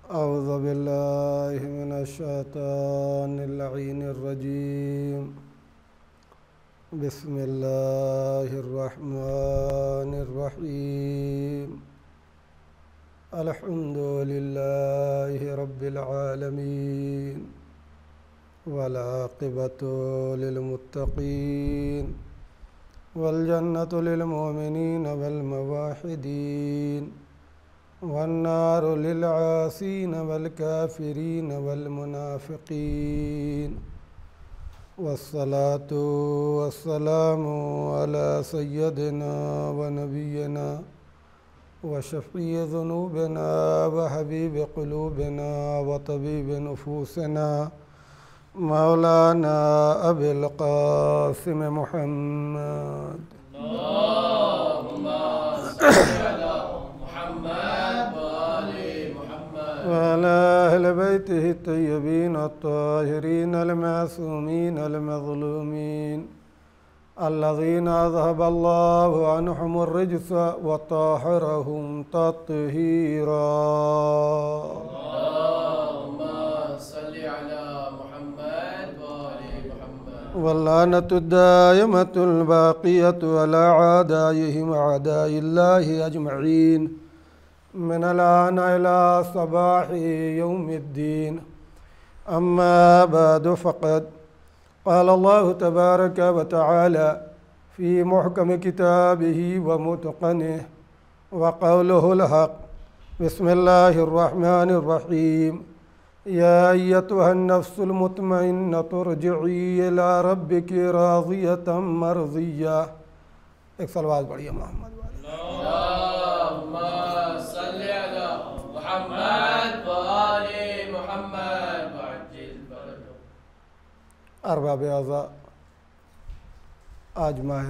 अऊज़ु बिल्लाहि मिनश्शैतानिर रजीम। बिस्मिल्लाहिर रहमानिर रहीम। अल्हम्दुलिल्लाहि रब्बिल आलमीन वल आक़िबतु लिल मुत्तक़ीन वल जन्नतु लिल मुमिनीन वल मुवाहिदीन वन्नारु लिल आसीन वल काफ़िरीन वल मुनाफ़िक़ीन। वस्सलातु वस्सलामु अला सय्यदिना व नबिय्यिना व शफ़ीइ ज़ुनूबिना व हबीब क़ुलूबिना व तबीब नुफ़ूसिना मौलाना अबिल क़ासिम मुहम्मद वअला अहलि बैतिहि तय्यबीन अत्ताहिरीन अल-मासूमीन अल-मज़लूमीन अल्लज़ीना अज़हबल्लाहु अन्हुमुर रिज्स व ताहरहुम तत्हीरा। वल्लानतु दाइमतुल बाक़ियतु अला आदाइहिम आदाइल्लाहि अजमईन मिनल आन इला सबाहि यौमिद्दीन। अम्मा बअदु फ़क़द क़ाल अल्लाहु तबारक व तआला फ़ी मुहकम किताबिही व मुतक़निही व क़ौलुहुल हक़। बिस्मिल्लाहिर रहमानिर रहीम। या अय्युहन नफ्सुल मुतमइन्नतु इरजिई इला रब्बिकी राज़ियतम मर्ज़िया। एक सलवात पढ़िए मोहम्मद वाले। अरबाब आज़ा, आज माह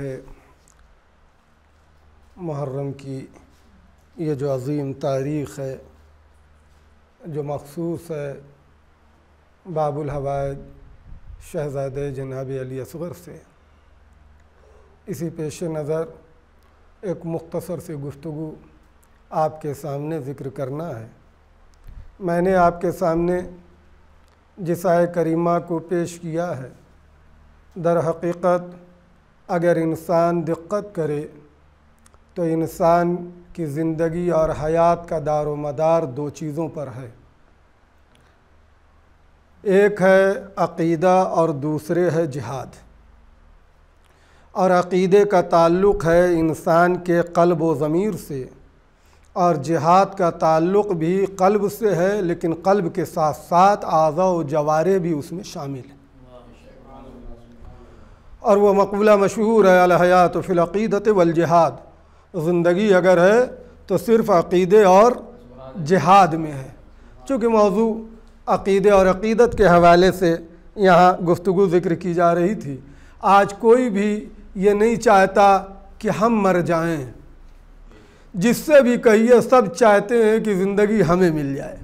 मुहर्रम की ये जो अज़ीम तारीख़ है, जो मख़सूस है बाबुल हवाइज शहज़ादे जनाब अली असग़र से, इसी पेश नज़र एक मुख्तसर सी गुफ्तगू आपके सामने ज़िक्र करना है। मैंने आपके सामने जिस आय करीमा को पेश किया है, दर हकीकत अगर इंसान दिक्कत करे तो इंसान की ज़िंदगी और हयात का दारो मदार दो चीज़ों पर है। एक है अक़ीदा और दूसरे है जिहाद। और अक़ीदे का ताल्लुक़ है इंसान के क़ल्ब व ज़मीर से, और जिहाद का ताल्लुक़ भी क़ल्ब से है, लेकिन क़ल्ब के साथ साथ आज़ा व जवारे भी उसमें शामिल है। और वह मक़ूला मशहूर है, अल हयातु फ़िल अक़ीदत वल जिहाद। ज़िंदगी अगर है तो सिर्फ़ अक़ीदे और जिहाद में है। चूँकि मौजू अक़ीदे और अक़ीदत के हवाले से यहाँ गुफ्तगू ज़िक्र की जा रही थी, आज कोई भी ये नहीं चाहता कि हम मर जाएं। जिससे भी कहिए सब चाहते हैं कि ज़िंदगी हमें मिल जाए।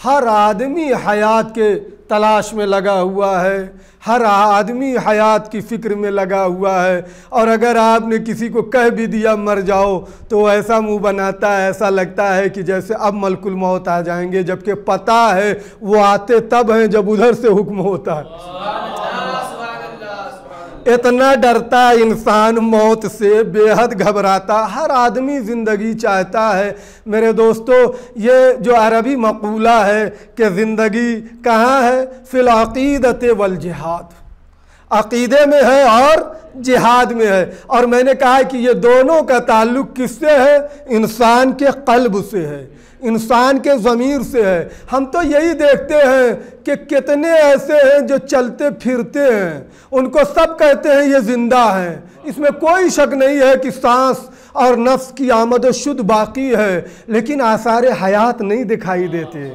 हर आदमी हयात के तलाश में लगा हुआ है, हर आदमी हयात की फ़िक्र में लगा हुआ है। और अगर आपने किसी को कह भी दिया मर जाओ तो ऐसा मुंह बनाता है, ऐसा लगता है कि जैसे अब मलकुल मौत आ जाएंगे, जबकि पता है वो आते तब हैं जब उधर से हुक्म होता है। इतना डरता है इंसान मौत से, बेहद घबराता। हर आदमी ज़िंदगी चाहता है। मेरे दोस्तों, ये जो अरबी मक़ूला है कि ज़िंदगी कहाँ है, फ़िल अक़ीदत वल जिहाद, अक़ीदे में है और जिहाद में है। और मैंने कहा कि ये दोनों का ताल्लुक़ किससे है, इंसान के क़ल्ब से है, इंसान के ज़मीर से है। हम तो यही देखते हैं कि कितने ऐसे हैं जो चलते फिरते हैं, उनको सब कहते हैं ये ज़िंदा हैं। इसमें कोई शक नहीं है कि सांस और नफ्स की आमद शुद्ध बाकी है, लेकिन आसार हयात नहीं दिखाई देते।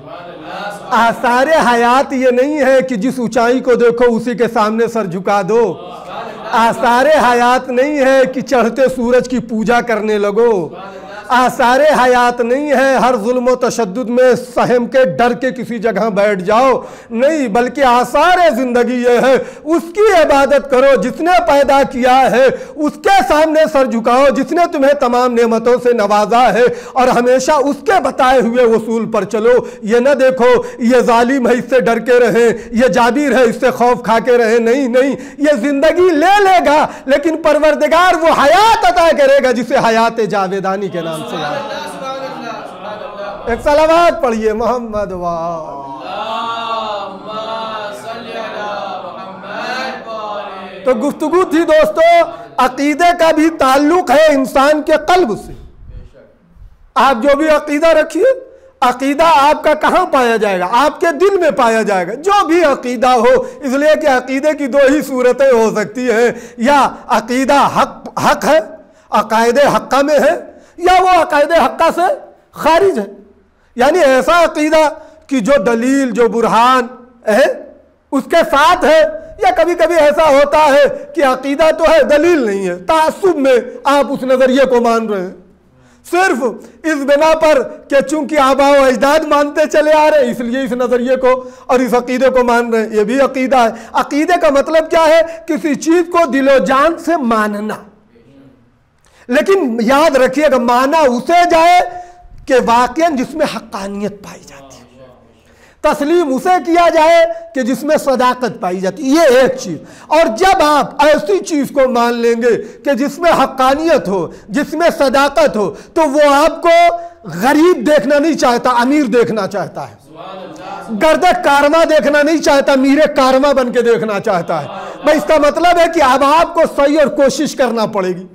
आसार हयात ये नहीं है कि जिस ऊंचाई को देखो उसी के सामने सर झुका दो। आसार हयात नहीं है कि चढ़ते सूरज की पूजा करने लगो। आसारे हयात नहीं है हर जुल्म तशद्दुद में सहम के डर के किसी जगह बैठ जाओ, नहीं, बल्कि आसारे ज़िंदगी ये है उसकी इबादत करो जिसने पैदा किया है, उसके सामने सर झुकाओ जिसने तुम्हें तमाम नेमतों से नवाजा है, और हमेशा उसके बताए हुए उसूल पर चलो। ये ना देखो ये जालिम है इससे डर के रहे, ये जाबिर है इससे खौफ खा के रहे, नहीं नहीं, ये जिंदगी ले लेगा लेकिन परवरदिगार वो हयात अता करेगा जिसे हयात जावेदानी के नाम से याद। एक सलावत पढ़िए मोहम्मद तो गुफ्तगू थी दोस्तों, अकीदे का भी ताल्लुक है इंसान के कल्ब से। आप जो भी अकीदा रखिए, अकीदा आपका कहाँ पाया जाएगा? आपके दिल में पाया जाएगा, जो भी अकीदा हो। इसलिए कि अकीदे की दो ही सूरतें हो सकती हैं, या अकीदा हक है, अकायदे हक्का में है, या वो अकायदे हक्का से खारिज है। यानी ऐसा अकीदा कि जो दलील जो बुरहान है उसके साथ है, या कभी कभी ऐसा होता है कि अकीदा तो है दलील नहीं है, तासुब में आप उस नज़रिए को मान रहे हैं सिर्फ इस बिना पर कि चूंकि आबा व अजदाद मानते चले आ रहे इसलिए इस नज़रिए को और इस अकीदे को मान रहे हैं। ये भी अकीदा है। अकीदे का मतलब क्या है? किसी चीज़ को दिलो जान से मानना। लेकिन याद रखिएगा, माना उसे जाए कि वाकई जिसमें हक्कानियत पाई जाती है, तस्लीम उसे किया जाए कि जिसमें सदाकत पाई जाती है। ये एक चीज़। और जब आप ऐसी चीज़ को मान लेंगे कि जिसमें हक्कानियत हो, जिसमें सदाकत हो, तो वो आपको गरीब देखना नहीं चाहता, अमीर देखना चाहता है। गर्दे कारमा देखना नहीं चाहता, मीरे कारमा बन के देखना चाहता है। भाई इसका मतलब है कि अब आपको सही और कोशिश करना पड़ेगी।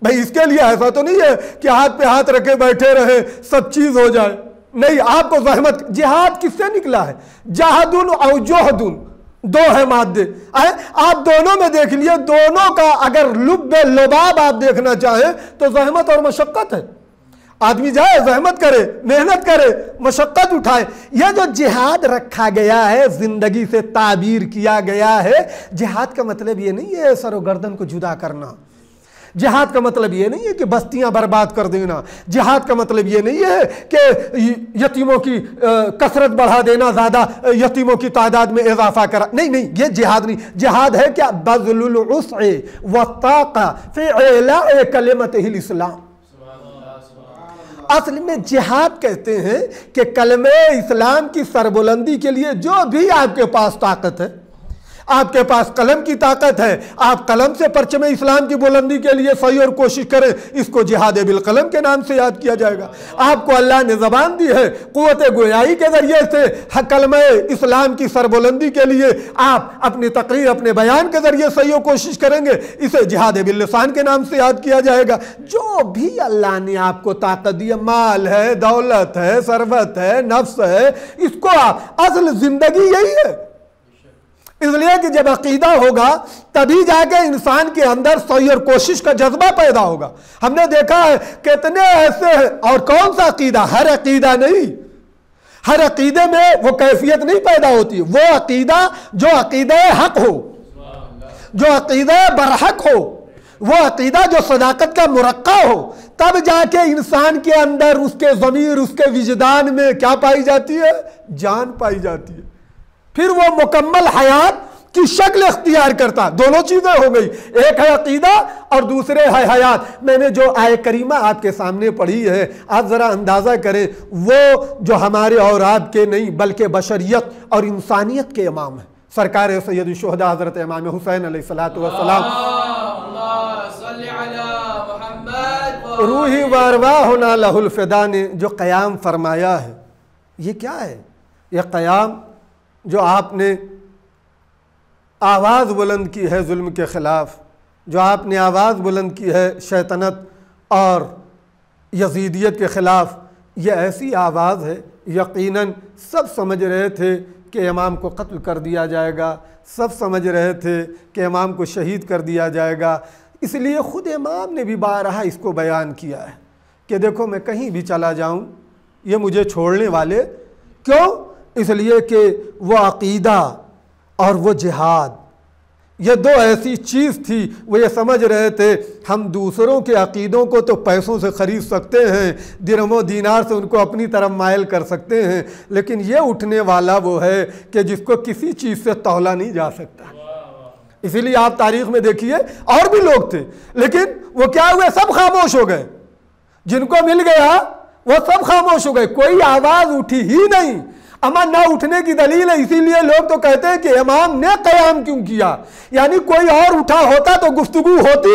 भाई इसके लिए ऐसा तो नहीं है कि हाथ पे हाथ रखे बैठे रहे सब चीज़ हो जाए, नहीं, आपको जहमत। जिहाद किससे निकला है? जहादुन और जोहदुन, दो है मादे। आप दोनों में देख लिए, दोनों का अगर लुब्बे लुबाब आप देखना चाहें तो जहमत और मशक्कत है। आदमी जाए, जहमत करे, मेहनत करे, मशक्कत उठाए। यह जो जिहाद रखा गया है, जिंदगी से ताबीर किया गया है, जिहाद का मतलब ये नहीं है सर गर्दन को जुदा करना। जिहाद का मतलब ये नहीं है कि बस्तियां बर्बाद कर देना। जिहाद का मतलब ये नहीं है कि यतीमों की कसरत बढ़ा देना, ज़्यादा यतीमों की तादाद में इजाफा करा। नहीं नहीं, ये जिहाद नहीं। जिहाद है क्या? बज़्लुल उस्अ व ताक़ा फ़ी इला'i कलिमतिल इस्लाम। असल में जिहाद कहते हैं कि कलमे इस्लाम की सरबुलंदी के लिए जो भी आपके पास ताकत है, आपके पास कलम की ताकत है, आप कलम से परचम इस्लाम की बुलंदी के लिए सही और कोशिश करें, इसको जिहाद बिल कलम के नाम से याद किया जाएगा। आपको अल्लाह ने ज़बान दी है, क़ुव्वत गोयाई के ज़रिए से कलमे इस्लाम की सरबुलंदी के लिए आप अपनी तकरीर, अपने बयान के ज़रिए सही और कोशिश करेंगे, इसे जिहाद बिल लिसान के नाम से याद किया जाएगा। जो भी अल्लाह ने आपको ताकत दी है, माल है, दौलत है, सरवत है, नफ्स है, इसको आप, असल ज़िंदगी यही है। इसलिए कि जब अकीदा होगा तभी जाके इंसान के अंदर सही और कोशिश का जज्बा पैदा होगा। हमने देखा है कितने ऐसे हैं, और कौन सा अकीदा? हर अकीदा नहीं, हर अकीदे में वो कैफियत नहीं पैदा होती। वो अकीदा जो अकीदा हक हो, जो अकीदा बरहक हो, वो अकीदा जो सदाकत का मुरक्का हो, तब जाके इंसान के अंदर उसके ज़मीर, उसके विजदान में क्या पाई जाती है? जान पाई जाती है। फिर वो मुकम्मल हयात की शक्ल इख्तियार करता। दोनों चीज़ें हो गई, एक है अकीदा और दूसरे है हयात। मैंने जो आय करीमा आपके सामने पढ़ी है, आप ज़रा अंदाज़ा करें, वो जो हमारे और आपके नहीं बल्कि बशरियत और इंसानियत के इमाम है, सरकार सैयद शुहदा हज़रत इमाम हुसैन अलैहिस्सलातु वस्सलाम, रूही वरवाहुना लहुल फ़िदा ने जो क़याम फरमाया है, ये क्या है? यह क़याम जो आपने आवाज़ बुलंद की है जुल्म के ख़िलाफ़, जो आपने आवाज़ बुलंद की है शैतानत और यजीदियत के ख़िलाफ़, ये ऐसी आवाज़ है, यकीनन सब समझ रहे थे कि इमाम को कत्ल कर दिया जाएगा, सब समझ रहे थे कि इमाम को शहीद कर दिया जाएगा। इसलिए ख़ुद इमाम ने भी बारहा इसको बयान किया है कि देखो मैं कहीं भी चला जाऊँ ये मुझे छोड़ने वाले क्यों? इसलिए कि वो अक़ीदा और वो जिहाद ये दो ऐसी चीज़ थी, वो ये समझ रहे थे हम दूसरों के अकीदों को तो पैसों से ख़रीद सकते हैं, दिरहमो दीनार से उनको अपनी तरफ मायल कर सकते हैं, लेकिन ये उठने वाला वो है कि जिसको किसी चीज़ से तौला नहीं जा सकता। इसीलिए आप तारीख में देखिए और भी लोग थे, लेकिन वो क्या हुए, सब खामोश हो गए। जिनको मिल गया वो सब खामोश हो गए, कोई आवाज़ उठी ही नहीं। अमन ना उठने की दलील है, इसीलिए लोग तो कहते हैं कि इमाम ने क़याम क्यों किया, यानी कोई और उठा होता तो गुफ्तगू होती।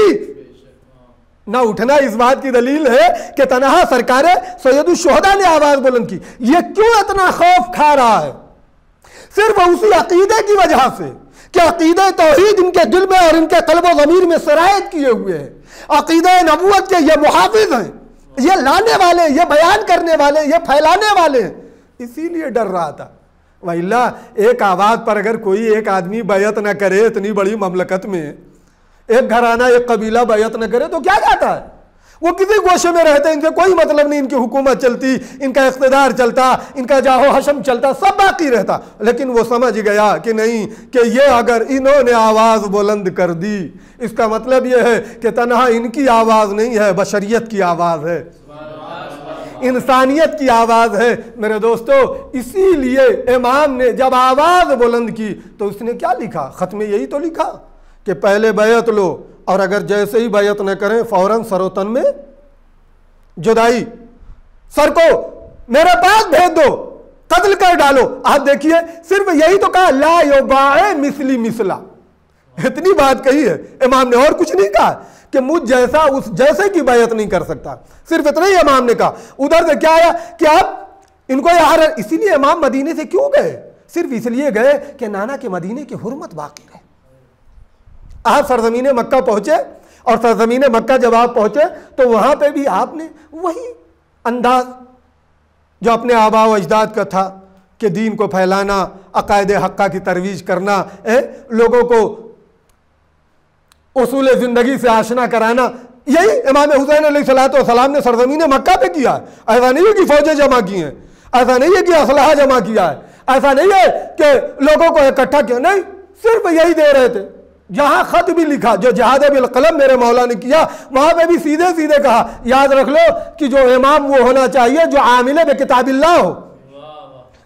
ना उठना इस बात की दलील है कि तनहा सरकार सैयदुल शुहदा ने आवाज़ बुलंद की। ये क्यों इतना खौफ खा रहा है? सिर्फ उसी अकीदे की वजह से कि अकीदे तौहीद इनके दिल में और इनके क़ल्ब व ज़मीर में सरायत किए हुए हैं। अकीदे नबूवत के ये मुहाफ़िज़ हैं, ये लाने वाले, ये बयान करने वाले, ये फैलाने वाले, इसीलिए डर रहा था। वल्ला एक आवाज़ पर अगर कोई एक आदमी बैत न करे, इतनी बड़ी ममलकत में एक घराना एक कबीला बैत न करे तो क्या जाता है? वो किसी गोशे में रहते, इनसे कोई मतलब नहीं, इनकी हुकूमत चलती, इनका इख्तिदार चलता, इनका जाहो हशम चलता, सब बाकी रहता। लेकिन वो समझ गया कि नहीं, कि ये अगर इन्होंने आवाज़ बुलंद कर दी, इसका मतलब ये है कि तनहा इनकी आवाज़ नहीं है, बशरियत की आवाज़ है, इंसानियत की आवाज़ है। मेरे दोस्तों, इसीलिए इमाम ने जब आवाज़ बुलंद की तो उसने क्या लिखा? ख़त में यही तो लिखा कि पहले बैत लो, और अगर जैसे ही बैत न करें फ़ौरन सरोतन में जुदाई, सर को मेरे पास भेज दो, कत्ल कर डालो। आप देखिए, सिर्फ यही तो कहा, ला युबाए मिसली मिसला, इतनी बात कही है इमाम ने, और कुछ नहीं कहा कि मुझ जैसा उस जैसे की बैत नहीं कर सकता, सिर्फ इतना ही इमाम ने कहा। उधर से क्या आया कि आप इनको यार, इसीलिए इमाम मदीने से क्यों गए? सिर्फ इसलिए गए कि नाना के मदीने की हुर्मत बाकी रहे। आप सरजमीन मक्का पहुंचे, और सरजमीन मक्का जब आप पहुंचे तो वहां पे भी आपने वही अंदाज जो अपने आबा व अजदाद का था कि दीन को फैलाना, अकायद हक्का की तरवीज करना, लोगों को उसूल ज़िंदगी से आशना कराना, यही इमाम हुसैन अलैहिस्सलाम ने सरजमीन मक्का पे किया है। ऐसा नहीं है कि फौजें जमा की हैं, ऐसा नहीं है कि असलहा जमा किया है, ऐसा नहीं है कि लोगों को इकट्ठा किया, नहीं, सिर्फ यही दे रहे थे। जहां खत भी लिखा, जो जहाद बिल कलम मेरे मौला ने किया, वहां पे भी सीधे सीधे कहा, याद रख लो कि जो इमाम वो होना चाहिए जो आमिल बे किताबिल्लाह हो,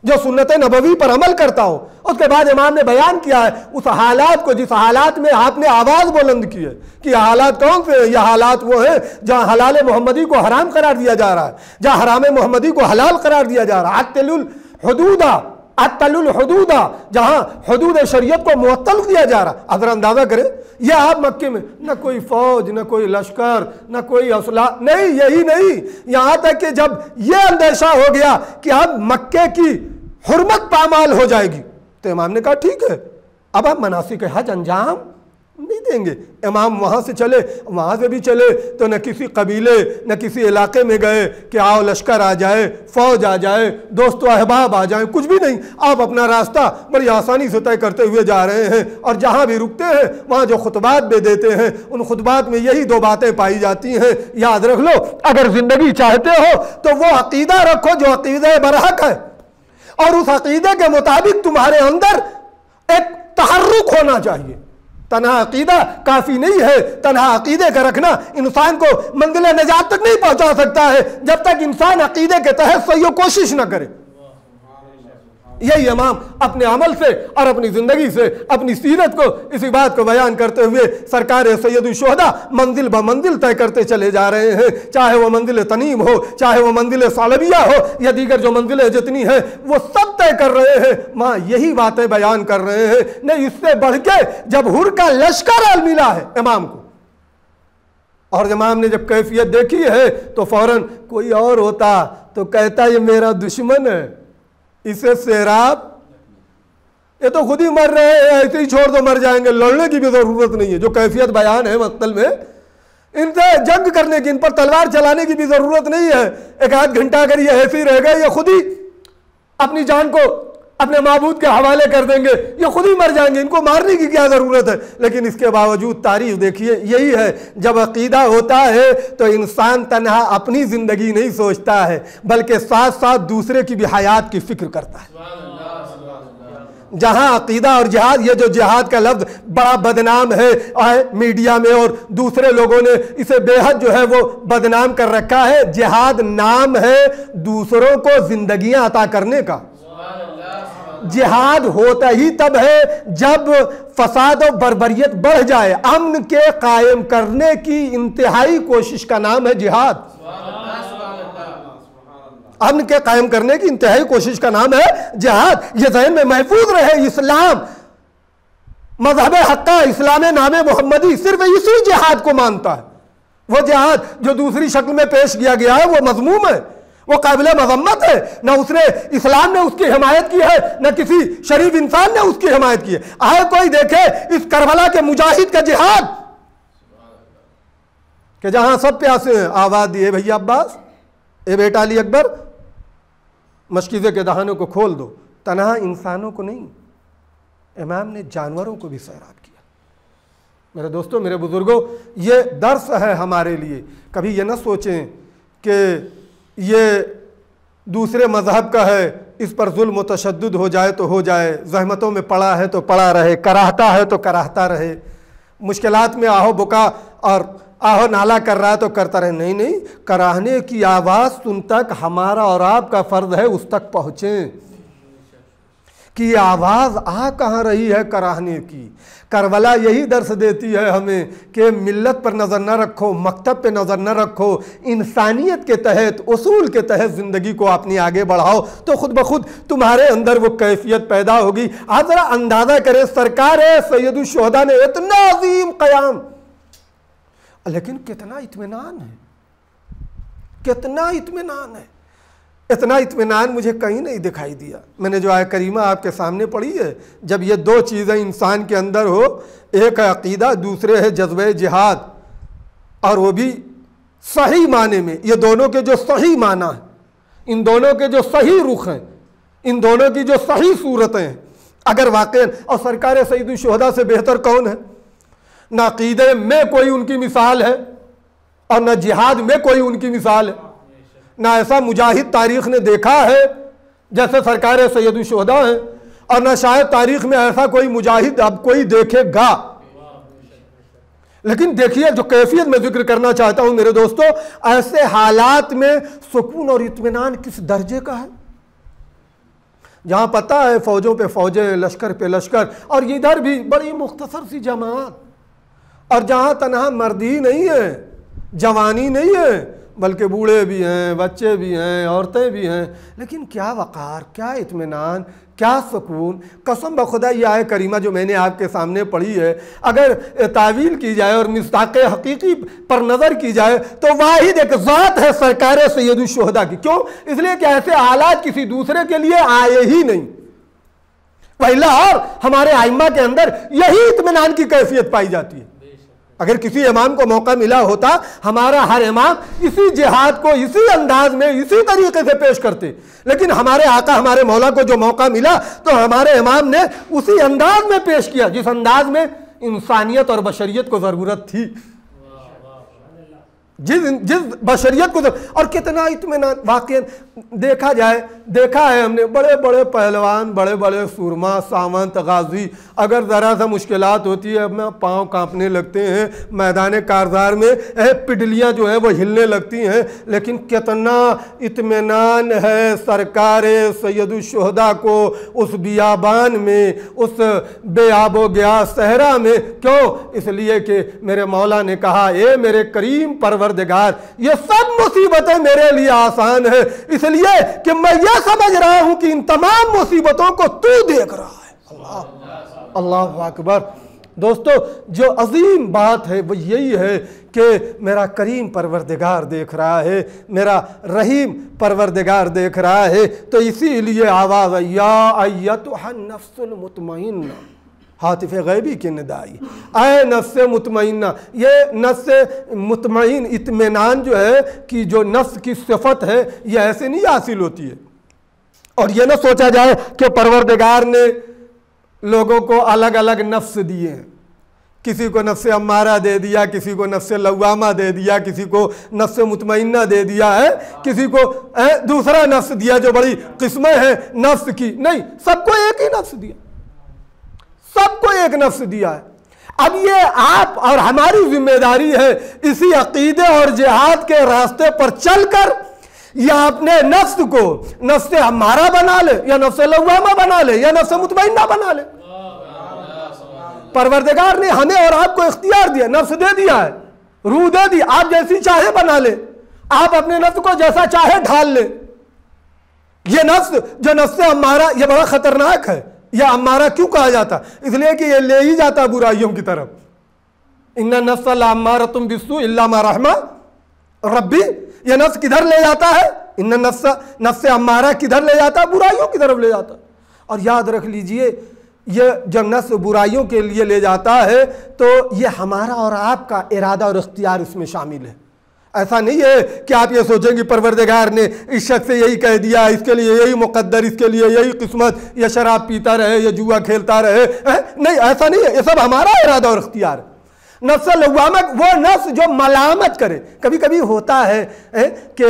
जो सुन्नत नबवी पर अमल करता हो। उसके बाद इमाम ने बयान किया है उस हालात को, जिस हालात में आपने आवाज़ बुलंद की है, कि हालात कौन से हैं? यह हालात वो हैं जहाँ हलाल मोहम्मदी को हराम करार दिया जा रहा है, जहाँ हराम मोहम्मदी को हलाल करार दिया जा रहा है। अत्तलुल हुदूदा, जहाँ हदूद शरीयत को मुअत्तल किया जा रहा। अगर अंदाज़ा करें, यह आप मक्के में न कोई फौज, न कोई लश्कर, न कोई असला, नहीं, यही नहीं, यहाँ तक कि जब यह अंदेशा हो गया कि अब मक्के की हुर्मत पामाल हो जाएगी, तो इमाम ने कहा ठीक है, अब हम मनासिक हज अंजाम नहीं देंगे। इमाम वहाँ से चले, वहाँ से भी चले तो न किसी कबीले, न किसी इलाके में गए कि आओ लश्कर आ जाए, फौज आ जाए, दोस्तों अहबाब आ जाए, कुछ भी नहीं। आप अपना रास्ता बड़ी आसानी से तय करते हुए जा रहे हैं, और जहाँ भी रुकते हैं वहाँ जो खुतबात भी देते हैं, उन खुतबात में यही दो बातें पाई जाती हैं, याद रख लो, अगर ज़िंदगी चाहते हो तो वो अकीदा रखो जो अकीदा बरहक है, और उस अकीदे के मुताबिक तुम्हारे अंदर एक तहर्रुक होना चाहिए। तन्हा अकीदा काफ़ी नहीं है, तन्हा अकीदे का रखना इंसान को मंजिल निजात तक नहीं पहुंचा सकता है, जब तक इंसान अकीदे के तहत सही कोशिश न करे। यही इमाम अपने अमल से और अपनी ज़िंदगी से, अपनी सीरत को, इसी बात को बयान करते हुए सरकार सैयदुल शुहदा मंजिल ब मंजिल तय करते चले जा रहे हैं। चाहे वो मंजिल तनीम हो, चाहे वो मंजिल सालबिया हो, या दीगर जो मंजिलें जितनी हैं वो सब तय कर रहे हैं, माँ यही बातें बयान कर रहे हैं। नहीं, इससे बढ़ के जब हुर का लश्कर मिला है इमाम को, और इमाम ने जब कैफियत देखी है तो फौरन कोई और होता तो कहता ये मेरा दुश्मन है, इसे सेराब, ये तो खुद ही मर रहे हैं, ऐसे ही छोड़ दो मर जाएंगे, लड़ने की भी जरूरत नहीं है। जो कैफियत बयान है मक्तल में, इनसे जंग करने की, इन पर तलवार चलाने की भी जरूरत नहीं है। एक आध घंटा अगर ये ऐसे ही रह गए, ये खुद ही अपनी जान को अपने माबूद के हवाले कर देंगे, ये खुद ही मर जाएंगे, इनको मारने की क्या ज़रूरत है। लेकिन इसके बावजूद तारीफ देखिए, यही है, जब अकीदा होता है तो इंसान तन्हा अपनी ज़िंदगी नहीं सोचता है, बल्कि साथ साथ दूसरे की भी हयात की फ़िक्र करता है। जहां अकीदा और जिहाद, ये जो जिहाद का लफ्ज बड़ा बदनाम है मीडिया में और दूसरे लोगों ने इसे बेहद जो है वो बदनाम कर रखा है। जिहाद नाम है दूसरों को जिंदगियां अता करने का। जिहाद होता ही तब है जब फसाद और बर्बरियत बढ़ जाए। अमन के कायम करने की इंतहाई कोशिश का नाम है जिहाद। अमन के कायम करने की इंतहाई कोशिश का नाम है जिहाद। ये ज़हन में महफूज रहे। इस्लाम मज़हब हक्का, इस्लाम नामे मोहम्मदी सिर्फ इसी जिहाद को मानता है। वो जिहाद जो दूसरी शक्ल में पेश किया गया है वो मज़मूम है, वो काबिल मज़म्मत है। ना उसने इस्लाम ने उसकी हिमायत की है, ना किसी शरीफ इंसान ने उसकी हिमायत की है। आए कोई देखे इस करबला के मुजाहिद का जिहाद कि जहां सब प्यासे हैं, आवाज दिए भैया अब्बास, ए बेटा अली अकबर, मशकीज़े के दहानों को खोल दो। तनहा इंसानों को नहीं, इमाम ने जानवरों को भी सैराब किया। मेरे दोस्तों, मेरे बुजुर्गों, ये दर्स है हमारे लिए। कभी ये ना सोचें कि ये दूसरे मज़हब का है, इस पर जुल्म व तशद्दुद हो जाए तो हो जाए, ज़हमतों में पड़ा है तो पड़ा रहे, कराहता है तो कराहता रहे, मुश्किलात में आहो बुका और आहो नाला कर रहा है तो करता रहे। नहीं नहीं, कराहने की आवाज़ सुन तक हमारा और आपका फ़र्ज है उस तक पहुँचें कि आवाज़ आ कहाँ रही है कराहने की। करबला यही दर्स देती है हमें कि मिल्लत पर नज़र न रखो, मकतब पे नज़र न रखो, इंसानियत के तहत, उसूल के तहत ज़िंदगी को अपनी आगे बढ़ाओ तो खुद ब खुद तुम्हारे अंदर वो कैफियत पैदा होगी। आप ज़रा अंदाज़ा करें, सरकार सैयदुल शुहदा ने इतना अजीम क़याम, लेकिन कितना इत्मीनान है, कितना इत्मीनान है। इतना इत्मीनान मुझे कहीं नहीं दिखाई दिया। मैंने जो आयत करीमा आपके सामने पढ़ी है, जब ये दो चीज़ें इंसान के अंदर हो, एक है अकीदा, दूसरे है जज्बे जिहाद, और वो भी सही माने में, ये दोनों के जो सही माना है, इन दोनों के जो सही रुख हैं, इन दोनों की जो सही सूरतें हैं, अगर वाकई, और सरकार सैयदुल शुहदा से बेहतर कौन है? ना अकीदे में कोई उनकी मिसाल है और न जिहाद में कोई उनकी मिसाल है। ना ऐसा मुजाहिद तारीख़ ने देखा है जैसे सरकार सैयदुल शुहदा है, और ना शायद तारीख़ में ऐसा कोई मुजाहिद अब कोई देखेगा। लेकिन देखिए, जो कैफियत मैं जिक्र करना चाहता हूं मेरे दोस्तों, ऐसे हालात में सुकून और इत्मीनान किस दर्जे का है, जहां पता है फौजों पे फौजें, लश्कर पे लश्कर, और इधर भी बड़ी मुख्तसर सी जमात, और जहां तनहा मर्दी नहीं है, जवानी नहीं है, बल्कि बूढ़े भी हैं, बच्चे भी हैं, औरतें भी हैं, लेकिन क्या वक़ार, क्या इत्मीनान, क्या सुकून। कसम बखुदा ये आयत करीमा जो मैंने आपके सामने पढ़ी है, अगर तावील की जाए और मिस्ताक़ हकीकी पर नज़र की जाए तो वाहिद एक ज़ात है सरकार सैयदुल शुहदा की। क्यों? इसलिए कि ऐसे हालात किसी दूसरे के लिए आए ही नहीं। पहला, और हमारे आइम्मा के अंदर यही इत्मीनान की कैफियत पाई जाती है। अगर किसी इमाम को मौका मिला होता, हमारा हर इमाम इसी जिहाद को इसी अंदाज में, इसी तरीके से पेश करते, लेकिन हमारे आका, हमारे मौला को जो मौका मिला तो हमारे इमाम ने उसी अंदाज में पेश किया जिस अंदाज में इंसानियत और बशरियत को ज़रूरत थी, जिस बशरियत को। और कितना इत्मीनान, वाकई देखा जाए, देखा है हमने, बड़े बड़े पहलवान, बड़े बड़े सूरमा, सावंत, गाजी, अगर ज़रा सा मुश्किलात होती है, अपना पाँव कांपने लगते हैं, मैदान कारज़ार में पिडलियाँ जो है वो हिलने लगती हैं, लेकिन कितना इत्मीनान है सरकार सैयदुल शुहदा को उस बियाबान में, उस बेआबो गया सहरा में। क्यों? इसलिए कि मेरे मौला ने कहा, ए मेरे करीम परवरदिगार, ये सब मुसीबतें मेरे लिए आसान है, इसलिए कि मैं ये समझ रहा हूं कि इन तमाम मुसीबतों को तू देख रहा है। अल्लाह, अल्लाहु अकबर। दोस्तों, जो अजीम बात है वो यही है कि मेरा करीम परवरदिगार देख रहा है, मेरा रहीम परवरदिगार देख रहा है। तो इसीलिए आवाज़, या अय्यतुहन नफ्सुल मुतमइन्ना, हातिफ गैबी की निदाई, आए नफ्स मुतमइन्ना। ये नफ्स मुतमइन, इत्मीनान जो है कि जो नफ्स की सिफत है, ये ऐसे नहीं हासिल होती है। और ये ना सोचा जाए कि परवरदिगार ने लोगों को अलग अलग नफ्स दिए हैं, किसी को नफ्स अम्मारा दे दिया, किसी को नफ्स लव्वामा दे दिया, किसी को नफ्स मुतमइन्ना दे दिया है, किसी को दूसरा नफ्स दिया जो बड़ी किस्में हैं नफ्स की। नहीं, सबको एक ही नफ्स दिया। सबको एक नफ्स दिया है। अब ये आप और हमारी जिम्मेदारी है इसी अकीदे और जिहाद के रास्ते पर चलकर या अपने नफ्स को नफ्स हमारा बना ले, या नफ्स लव्वामा बना ले, या नफ्स मुतमइन्ना बना ले। परवरदिगार ने हमें और आपको इख्तियार दिया, नफ्स दे दिया है, रूह दे दी, आप जैसी चाहे बना ले, आप अपने नफ्स को जैसा चाहे ढाल ले। ये नफ्स जो नफ्स हमारा, ये बड़ा खतरनाक है। यह हमारा क्यों कहा जाता? इसलिए कि ये ले ही जाता बुराइयों की तरफ। इन्ना नफ्स लअम्मारतुम बिस्सू इल्ला मा रहमा रब्बी, ये नफ्स किधर ले जाता है? इन्ना नफ्स अम्मारा किधर ले जाता है? बुराइयों की तरफ ले जाता। और याद रख लीजिए, ये जब नफ्स बुराइयों के लिए ले जाता है तो ये हमारा और आपका इरादा और इख्तियार इसमें शामिल है। ऐसा नहीं है कि आप ये सोचेंगे परवरदिगार ने इस शख्स से यही कह दिया, इसके लिए यही मुकद्दर, इसके लिए यही किस्मत, या शराब पीता रहे या जुआ खेलता रहे। नहीं, ऐसा नहीं है, ये सब हमारा इरादा और इख्तियार है। नफ्स लव्वामा वो नफ्स जो मलामत करे। कभी कभी होता है कि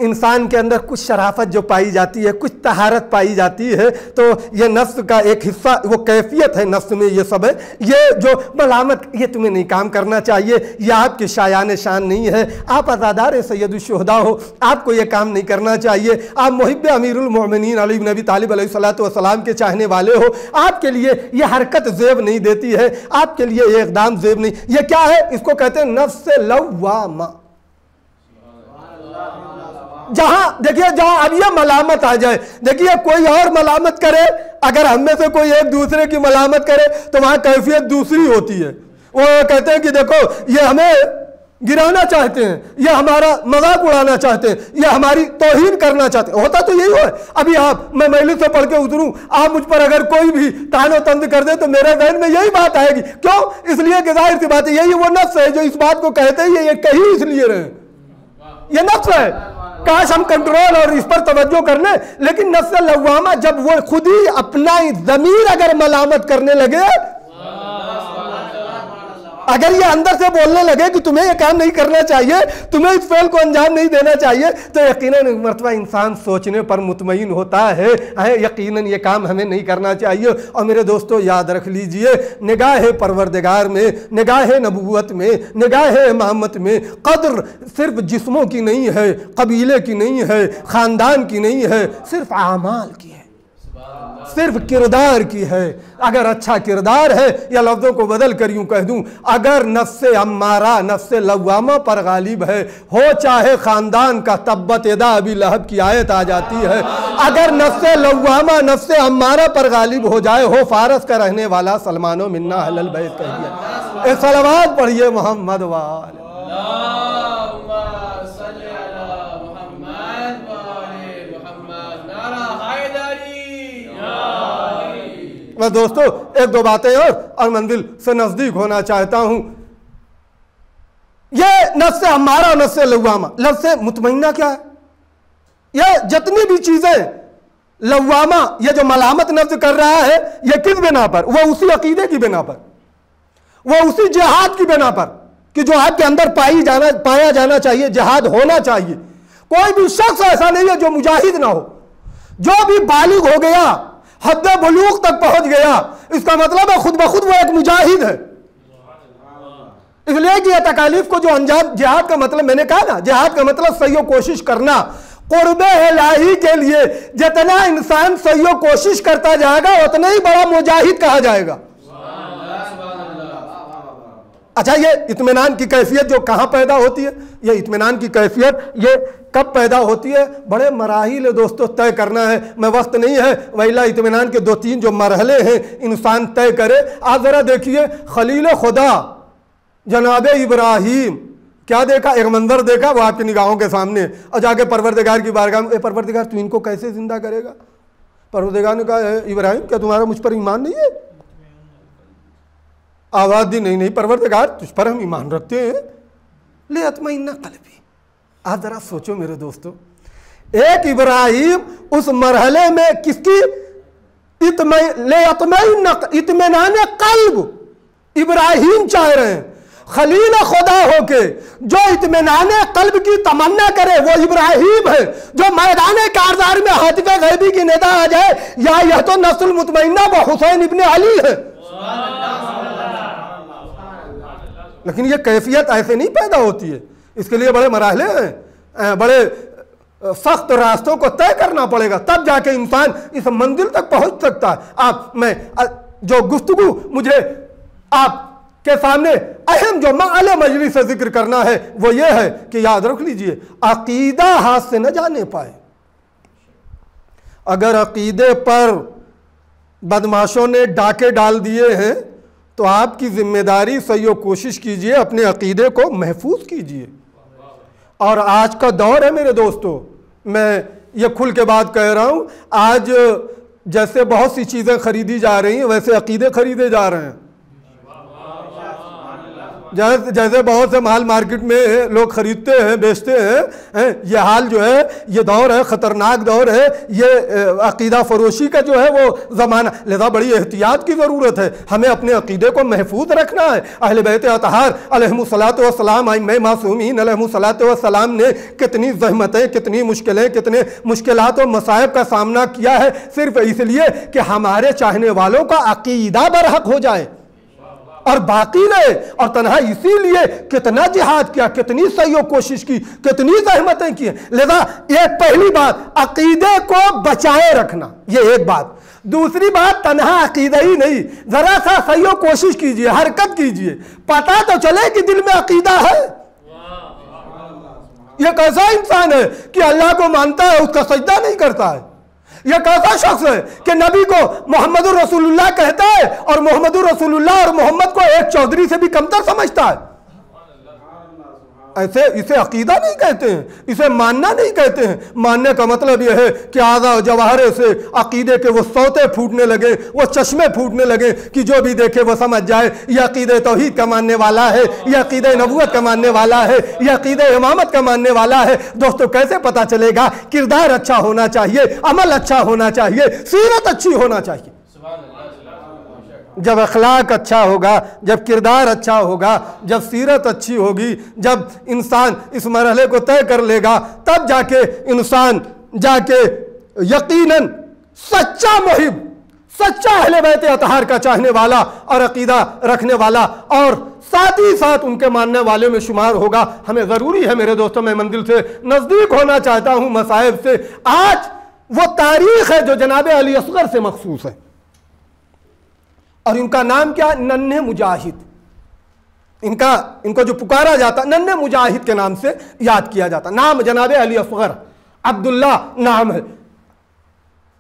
इंसान के अंदर कुछ शराफत जो पाई जाती है, कुछ तहारत पाई जाती है, तो ये नफ्स का एक हिस्सा, वो कैफियत है नफ्स में, ये सब है। ये जो मलामत, ये तुम्हें नहीं काम करना चाहिए, ये आपके शायान शान नहीं है, आप अज़ादार सैयदुश्शुहदा हो, आपको ये काम नहीं करना चाहिए, आप मुहिब्ब अमीरुल मोमिनीन अली इब्न अबी तालिब अलैहिस्सलातु वस्सलाम के चाहने वाले हो, आपके लिए ये हरकत ज़ेब नहीं देती है, आपके लिए ये इक़दाम ज़ेब नहीं। ये क्या है? इसको कहते हैं नफ्स लव्वामा। जहां देखिए, जहां अब ये मलामत आ जाए, देखिए कोई और मलामत करे, अगर हम में से कोई एक दूसरे की मलामत करे तो वहां कैफियत दूसरी होती है। वो कहते हैं कि देखो ये हमें गिराना चाहते हैं, ये हमारा मजाक उड़ाना चाहते हैं, ये हमारी तौहीन करना चाहते हैं। होता तो यही हो। अभी मैं मजलिस से पढ़ के उतरूं, आप मुझ पर अगर कोई भी तानो तंज कर दे तो मेरे ज़हन में यही बात आएगी। क्यों? इसलिए कि जाहिर सी बात है, यही वो नफ्स है जो इस बात को कहते हैं ये कही इसलिए रहे, ये नफ्स है। काश हम कंट्रोल और इस पर तवज्जो कर लें, लेकिन नफ्स लव्वामा जब वो खुद ही अपना ज़मीर अगर मलामत करने लगे, अगर ये अंदर से बोलने लगे कि तुम्हें ये काम नहीं करना चाहिए, तुम्हें इस फेल को अंजाम नहीं देना चाहिए, तो यकीनन एक मरतबा इंसान सोचने पर मुतमईन होता है, यकीनन ये काम हमें नहीं करना चाहिए। और मेरे दोस्तों याद रख लीजिए, निगाह परवरदिगार में, निगाह नबूवत में, निगाह इमामत में कद्र सिर्फ जिस्मों की नहीं है, कबीले की नहीं है, ख़ानदान की नहीं है, सिर्फ आमाल की है, सिर्फ किरदार की है। अगर अच्छा किरदार है, या लफ्ज़ों को बदल कर यूं कह दूं, अगर नफ्से अम्मारा नफ्से लव्वामा पर गालिब है, हो चाहे ख़ानदान का तब्बत यदा अबी लहब की आयत आ जाती है, अगर नफ्से लव्वामा नफ्से अम्मारा पर गालिब हो जाए, हो फारस का रहने वाला सलमानो मिन्ना अहलल बैत कह दिया। एक सलावत पढ़िए मोहम्मद वाले। मैं दोस्तों एक दो बातें और मंजिल से नजदीक होना चाहता हूं। यह नफ्स हमारा नफ्स लव्वामा, नफ्स मुतमइन्ना क्या है? यह जितनी भी चीजें लव्वामा, यह जो मलामत नफ्स कर रहा है, यह किस बिना पर? वह उसी अकीदे की बिना पर, वह उसी जिहाद की बिना पर कि जो आपके अंदर पाया जाना चाहिए, जिहाद होना चाहिए। कोई भी शख्स ऐसा नहीं है जो मुजाहिद ना हो। जो भी बालिग हो गया, हद बलूग तक पहुंच गया, इसका मतलब है खुद ब खुद वो एक मुजाहिद है। इसलिए कि यह तकालीफ को जो अंजाम, जिहाद का मतलब मैंने कहा ना, जिहाद का मतलब सही कोशिश करना। कुर्बे इलाही के लिए जितना इंसान सही कोशिश करता जाएगा, उतना ही बड़ा मुजाहिद कहा जाएगा। अच्छा, ये इत्मीनान की कैफियत जो कहाँ पैदा होती है, ये इत्मीनान की कैफियत ये कब पैदा होती है? बड़े मराहिल दोस्तों तय करना है, मैं वक्त नहीं है, वहीला इत्मीनान के 2-3 जो मरहले हैं इंसान तय करे। आप जरा देखिए, खलील खुदा जनाब इब्राहिम, क्या देखा? एक मंजर देखा, वो आपकी निगाहों के सामने, और जाके परवरदिगार की बारगाह में, परवरदिगार तू इनको कैसे जिंदा करेगा? परवरदिगार ने कहा, इब्राहिम क्या तुम्हारा मुझ पर ईमान नहीं है? आवाज दी, नहीं परवरदिगार तुझ पर हम ईमान रखते हैं, ले अत्मइन्ना कल्बी। आप जरा सोचो मेरे दोस्तों, एक इब्राहिम उस मरहले में किसकी इत्मीनान कल्ब इब्राहिम चाह रहे हैं। खलील खुदा होके जो इत्मीनान कल्ब की तमन्ना करे वो इब्राहिम है। जो मैदान कारज़ार में हातिफ़े गैबी की निदा आ जाए, या यह तो नस्ल मुतमइन्ना व हुसैन इब्ने अली है। लेकिन ये कैफियत ऐसे नहीं पैदा होती है, इसके लिए बड़े मराहले हैं, बड़े सख्त रास्तों को तय करना पड़ेगा, तब जाके इंसान इस मंजिल तक पहुंच सकता है। मैं जो गुफ्तगू मुझे आपके सामने अहम जो माले मजलिस से जिक्र करना है वो ये है कि याद रख लीजिए, अकीदा हाथ से न जाने पाए। अगर अकीदे पर बदमाशों ने डाके डाल दिए हैं तो आपकी जिम्मेदारी सही कोशिश कीजिए, अपने अकीदे को महफूज कीजिए। और आज का दौर है मेरे दोस्तों, मैं ये खुल के बात कह रहा हूँ, आज जैसे बहुत सी चीज़ें खरीदी जा रही हैं वैसे अकीदे खरीदे जा रहे हैं। जैसे बहुत से माल मार्केट में लोग खरीदते हैं बेचते हैं, ये हाल जो है, ये दौर है, ख़तरनाक दौर है, ये अकीदा फरोशी का जो है वो ज़माना। लिहाजा बड़ी एहतियात की ज़रूरत है, हमें अपने अकीदे को महफूज रखना है। अहले बैत अतहार अलैहिमुस्सलातु वस्सलाम, आइम्मा मासूमीन अलैहिमुस्सलातु वस्सलाम ने कितनी ज़हमतें, कितनी मुश्किलें, कितने मुश्किलात और मसाइब का सामना किया है, सिर्फ इसलिए कि हमारे चाहने वालों का अकीदा बरहक हो जाए और बाकी रहे। और तन्हा इसीलिए कितना जिहाद किया, कितनी सही कोशिश की, कितनी ज़हमतें की। लिहाजा एक पहली बात अकीदे को बचाए रखना, ये एक बात। दूसरी बात, तन्हा अकीदा ही नहीं, जरा सा सही कोशिश कीजिए, हरकत कीजिए, पता तो चले कि दिल में अकीदा है। यह कैसा इंसान है कि अल्लाह को मानता है, उसका सजदा नहीं करता है? यह कैसा शख्स है कि नबी को मोहम्मदुर रसूलुल्लाह कहता है और मोहम्मदुर रसूलुल्लाह और मोहम्मद को एक चौधरी से भी कमतर समझता है? ऐसे इसे अकीदा नहीं कहते हैं, इसे मानना नहीं कहते हैं। मानने का मतलब यह है कि आज़ा जवाहरे से अकीदे के वो सौते फूटने लगे, वो चश्मे फूटने लगे कि जो भी देखे वो समझ जाए यह अकीदे तौहीद का मानने वाला है, यह अकीदे नबूवत का मानने वाला है, यह अकीदे इमामत का मानने वाला है। दोस्तों, कैसे पता चलेगा? किरदार अच्छा होना चाहिए, अमल अच्छा होना चाहिए, सीरत अच्छी होना चाहिए। जब अखलाक अच्छा होगा, जब किरदार अच्छा होगा, जब सीरत अच्छी होगी, जब इंसान इस मरहले को तय कर लेगा, तब जाके इंसान जाके यकीनन सच्चा मुहिब, सच्चा अहले बैत अतहार का चाहने वाला और अकीदा रखने वाला और साथ ही साथ उनके मानने वाले में शुमार होगा। हमें ज़रूरी है मेरे दोस्तों, मैं मंजिल से नज़दीक होना चाहता हूँ, मसाइब से। आज वो तारीख़ है जो जनाब अली असगर से मखसूस है और इनका नाम क्या? नन्हे मुजाहिद। इनको जो पुकारा जाता, नन्हे मुजाहिद के नाम से याद किया जाता। नाम जनाब अली असगर, अब्दुल्ला नाम है,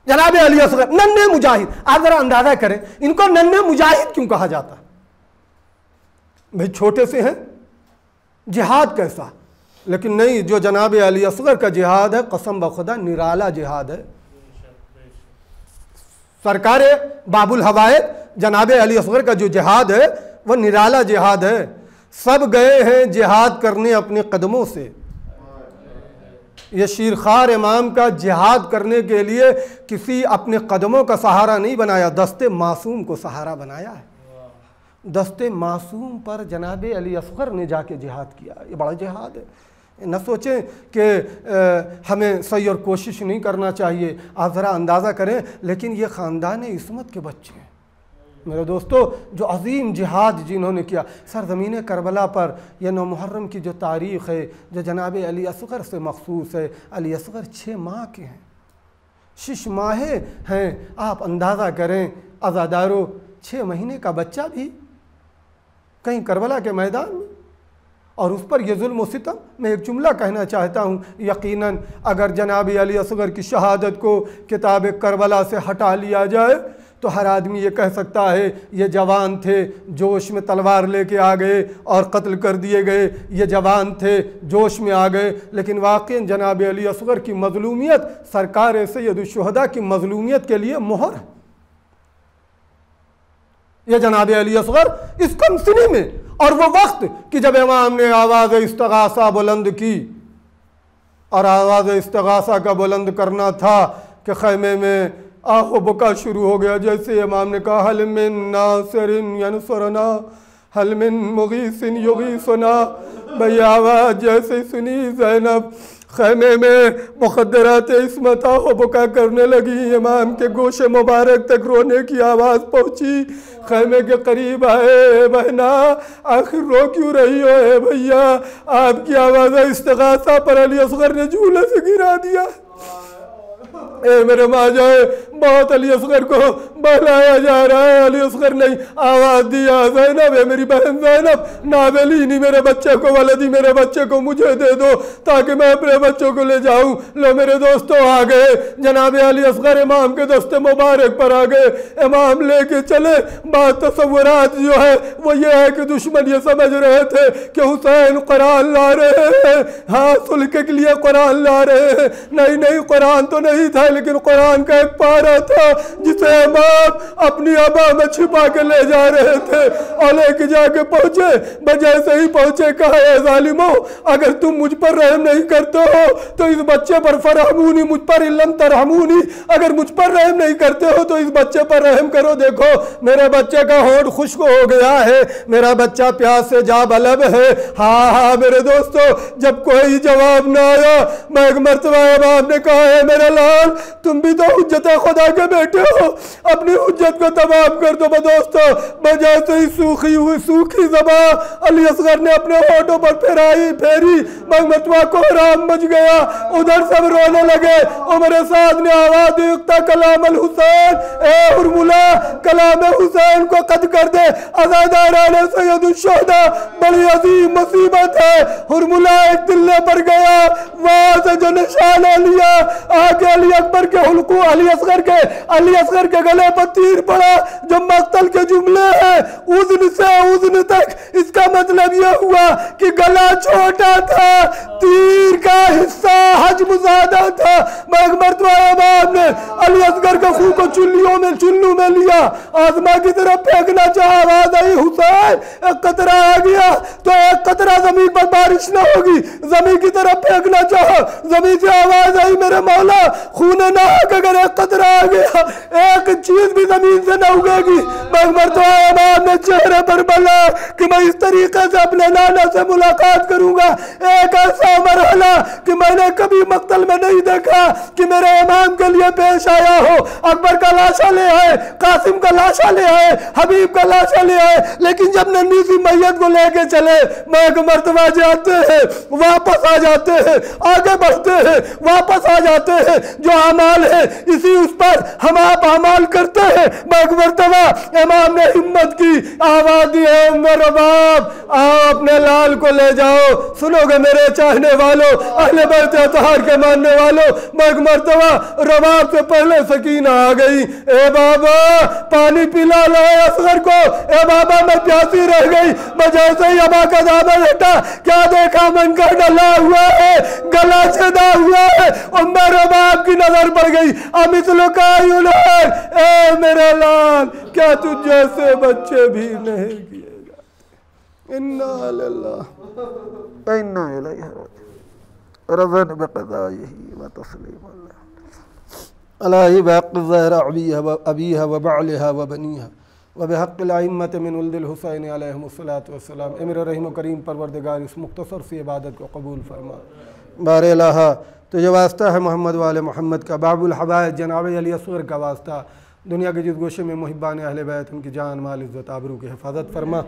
जनाब अली असगर नन्हे मुजाहिद। आप जरा अंदाजा करें, इनको नन्हे मुजाहिद क्यों कहा जाता? भाई छोटे से हैं, जिहाद कैसा? लेकिन नहीं, जो जनाब अली असगर का जिहाद है, कसम बखुदा निराला जिहाद है। सरकार बाबुल हवायत जनाब अली असगर का जो जिहाद है वह निराला जिहाद है। सब गए हैं जिहाद करने अपने कदमों से। ये शीरखार इमाम का जिहाद करने के लिए किसी अपने कदमों का सहारा नहीं बनाया, दस्ते मासूम को सहारा बनाया है। दस्ते मासूम पर जनाब अली असगर ने जाके जिहाद किया। ये बड़ा जिहाद है। न सोचें कि हमें सही और कोशिश नहीं करना चाहिए। आप ज़रा अंदाज़ा करें, लेकिन ये ख़ानदान इस्मत के बच्चे हैं मेरे दोस्तों, जो अजीम जिहाद जिन्होंने किया सरज़मीन करबला पर। यह 9 मुहर्रम की जो तारीख़ है, जो जनाब अली असगर से मखसूस है। अली असगर 6 माह के हैं, 6 माहे हैं। आप अंदाज़ा करें, अज़ादारों, 6 महीने का बच्चा भी कहीं करबला के मैदान में, और उस पर यह जुल्म सितम। मैं एक जुमला कहना चाहता हूँ, यकीनन अगर जनाब अली असगर की शहादत को किताब करबला से हटा लिया जाए तो हर आदमी ये कह सकता है ये जवान थे, जोश में तलवार लेके आ गए और कत्ल कर दिए गए, ये जवान थे, जोश में आ गए। लेकिन वाक़ई जनाब अली असगर की मज़लूमियत सरकार सैयदुश्शुहदा की मज़लूमियत के लिए मोहर है। ये जनाब अली असगर इस कमसिनी में, और वो वक्त कि जब इमाम ने आवाज़ इस्तगासा बुलंद की, और आवाज़ इस्तगासा का बुलंद करना था कि खैमे में आहो बुका शुरू हो गया। जैसे इमाम ने कहा, हल मिन नासिरिन यनसुरना हल मिन मुगीसिन युगीसुना, भाई आवाज़ जैसे सुनी ज़ैनब खैमे में मुखद्दरात इस्मत बुका करने लगी। इमाम के गोशे मुबारक तक रोने की आवाज़ पहुंची। खैमे के करीब आए, बहना आखिर रो क्यों रही हो? है भैया आपकी आवाज़ इस्तिगासा पर अली असगर ने झूले से गिरा दिया। ए मेरे माँ जाए, बहुत अली असगर को बहलाया जा रहा है। अली असगर ने आवाज़ दिया, ज़ैनब है मेरी बहन ज़ैनब, नावेलीनी मेरे बच्चे को, वलदी मेरे बच्चे को मुझे दे दो ताकि मैं अपने बच्चों को ले जाऊं। लो मेरे दोस्तों आ गए, जनाब अली असगर इमाम के दस्ते मुबारक पर आ गए। इमाम लेके चले। बात तसव्वुरात जो है वो ये है कि दुश्मन ये समझ रहे थे कि हुसैन कुरान ला रहे हैं, हाँ सुलह के लिए कुरान ला रहे हैं। नहीं नहीं, कुरान तो नहीं था, लेकिन कुरान का एक पारा था जिसे इमाम अपनी अबा में छिपा के ले जा रहे थे और लेके जाके पहुंचे। जैसे ही पहुंचे कहा, ए जालिमो, अगर तुम मुझ पर रहम नहीं करते हो तो इस बच्चे पर फरहमूनी, मुझ पर इल्लम तरहमूनी, अगर मुझ पर रहम नहीं करते हो तो इस बच्चे पर रहम करो। देखो मेरे बच्चे का होंठ खुश्क हो गया है, मेरा बच्चा प्यास से जा बलब है। हाँ हाँ मेरे दोस्तों, जब कोई जवाब ना आया, मैं एक मर्तबा इमाम ने कहा, है मेरे लाल तुम भी तो हुज्जत खुदा के बेटे हो, अपनी हुज्जत को तमाम कर दो। दोस्तों वजह से ही सूखी ज़बान अली असगर ने अपने होठों पर फेरी। मरतबा को राम मच गया, उधर सब रोने लगे। उमर साद ने आवाज दी, कलाम अल हुसैन, ए हुरमुला कलाम हुसैन को कद कर दे, अज़ादाराने सैयदुल शुहदा, बड़ी अजीम मुसीबत है। हुरमुला एक दिल्ले पर गया, वहां से जो निशाना लिया, आगे अली अकबर के हुल्कू, अली असगर के गले पर तीर पड़ा, जो मक्तल के जुमले हैं उज़्न से उज़्न तक। इसका मतलब यह हुआ कि गला छोटा था, तीर का हिस्सा हजम ज्यादा था। मरतबा इमाम ने अली असगर के खून को चुल्लू में लिया, आसमां की तरफ फेंकना चाहा, आवाज आई, हुसैन एक कतरा आ गया तो एक कतरा जमीन पर बारिश न होगी, जमीन की तरफ फेंकना चाहा, जमीन से आवाज आई, मेरे मौला खून ना अगर एक कतरा आ गया, एक चीज भी जमीन से न उगेगी। मरतबा इमाम ने चेहरे पर बोला कि मैं इस तरीके से अपने नाना से मुलाकात करूंगा। एक ऐसा मरहला कि मैंने कभी मक्तल में नहीं देखा कि मेरे इमाम के लिए पेश आया हो। अकबर का लाशा ले आए, कासिम का लाशा ले आए, हबीब का लाशा ले आए, लेकिन जब नन्ही सी मैयत को लेके चले, मरतबा जाते हैं वापस आ जाते हैं, आगे बढ़ते हैं वापस आ जाते हैं। जो अमाल है इसी उस पर हम आप अमाल करते हैं। मरतबा इमाम ने हिम्मत की, आवाज दी है, मेरे बाप आओ अपने लाल को ले जाओ। सुनोगे मेरे चाहने वालों, अहले बैत अतहार के मानने वालों, मरतबा रबाब से पहले सकीना आ गई, ए बाबा पानी पिला लो असगर को, ए बाबा मैं प्यासी रह गई। मैं जैसे ही अबा का दामन हटा, क्या देखा, मन का डला हुआ है, गला छेदा हुआ है, और मेरे बाप की नजर पड़ गई। अमिसलो का ए मेरे लाल, क्या तुझ जैसे बच्चे भी नहीं किए जाते। इन्ना लिल्लाह व इन्ना इलैहि राजिऊन। रज़न बिक़ज़ाइही व तस्लीम अलैहि बक़ज़हर अबीहा व बअलिहा व बनीहा व बिहक़्क़िल अइम्मति मिन उल्दिल हुसैन अलैहिमुस्सलातु वस्सलाम। ए मेरे रहीम व करीम परवरदिगार, इस मुख्तसर सी इबादत को कबूल फरमा। बारे इलाहा तुझे वास्ता है मोहम्मद वाले मोहम्मद का, बाबुल हवाइज जनाब अली असगर का वास्ता, दुनिया के जिस गोशे में मुहिब्बान अहले बैत उनकी जान माल इज़्ज़त आबरू की हिफाजत फरमा।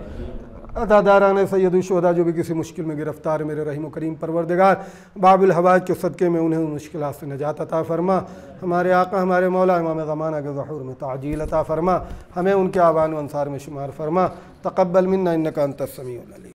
अदादारान सैयदुल शुहदा जो भी किसी मुश्किल में गिरफ्तार है, मेरे रहीम करीम परवरदिगार बाबुल हवाइज के सदक़े में उन्हें मुश्किलात से निजात अता फरमा। हमारे आका हमारे मौला इमाम ज़माना के ज़हूर में ताजील अता फरमा, हमें उनके आवान व अंसार में शुमार फरमा। तक़ब्बल मिन्ना इन्नका अंतस समीउल अलीम।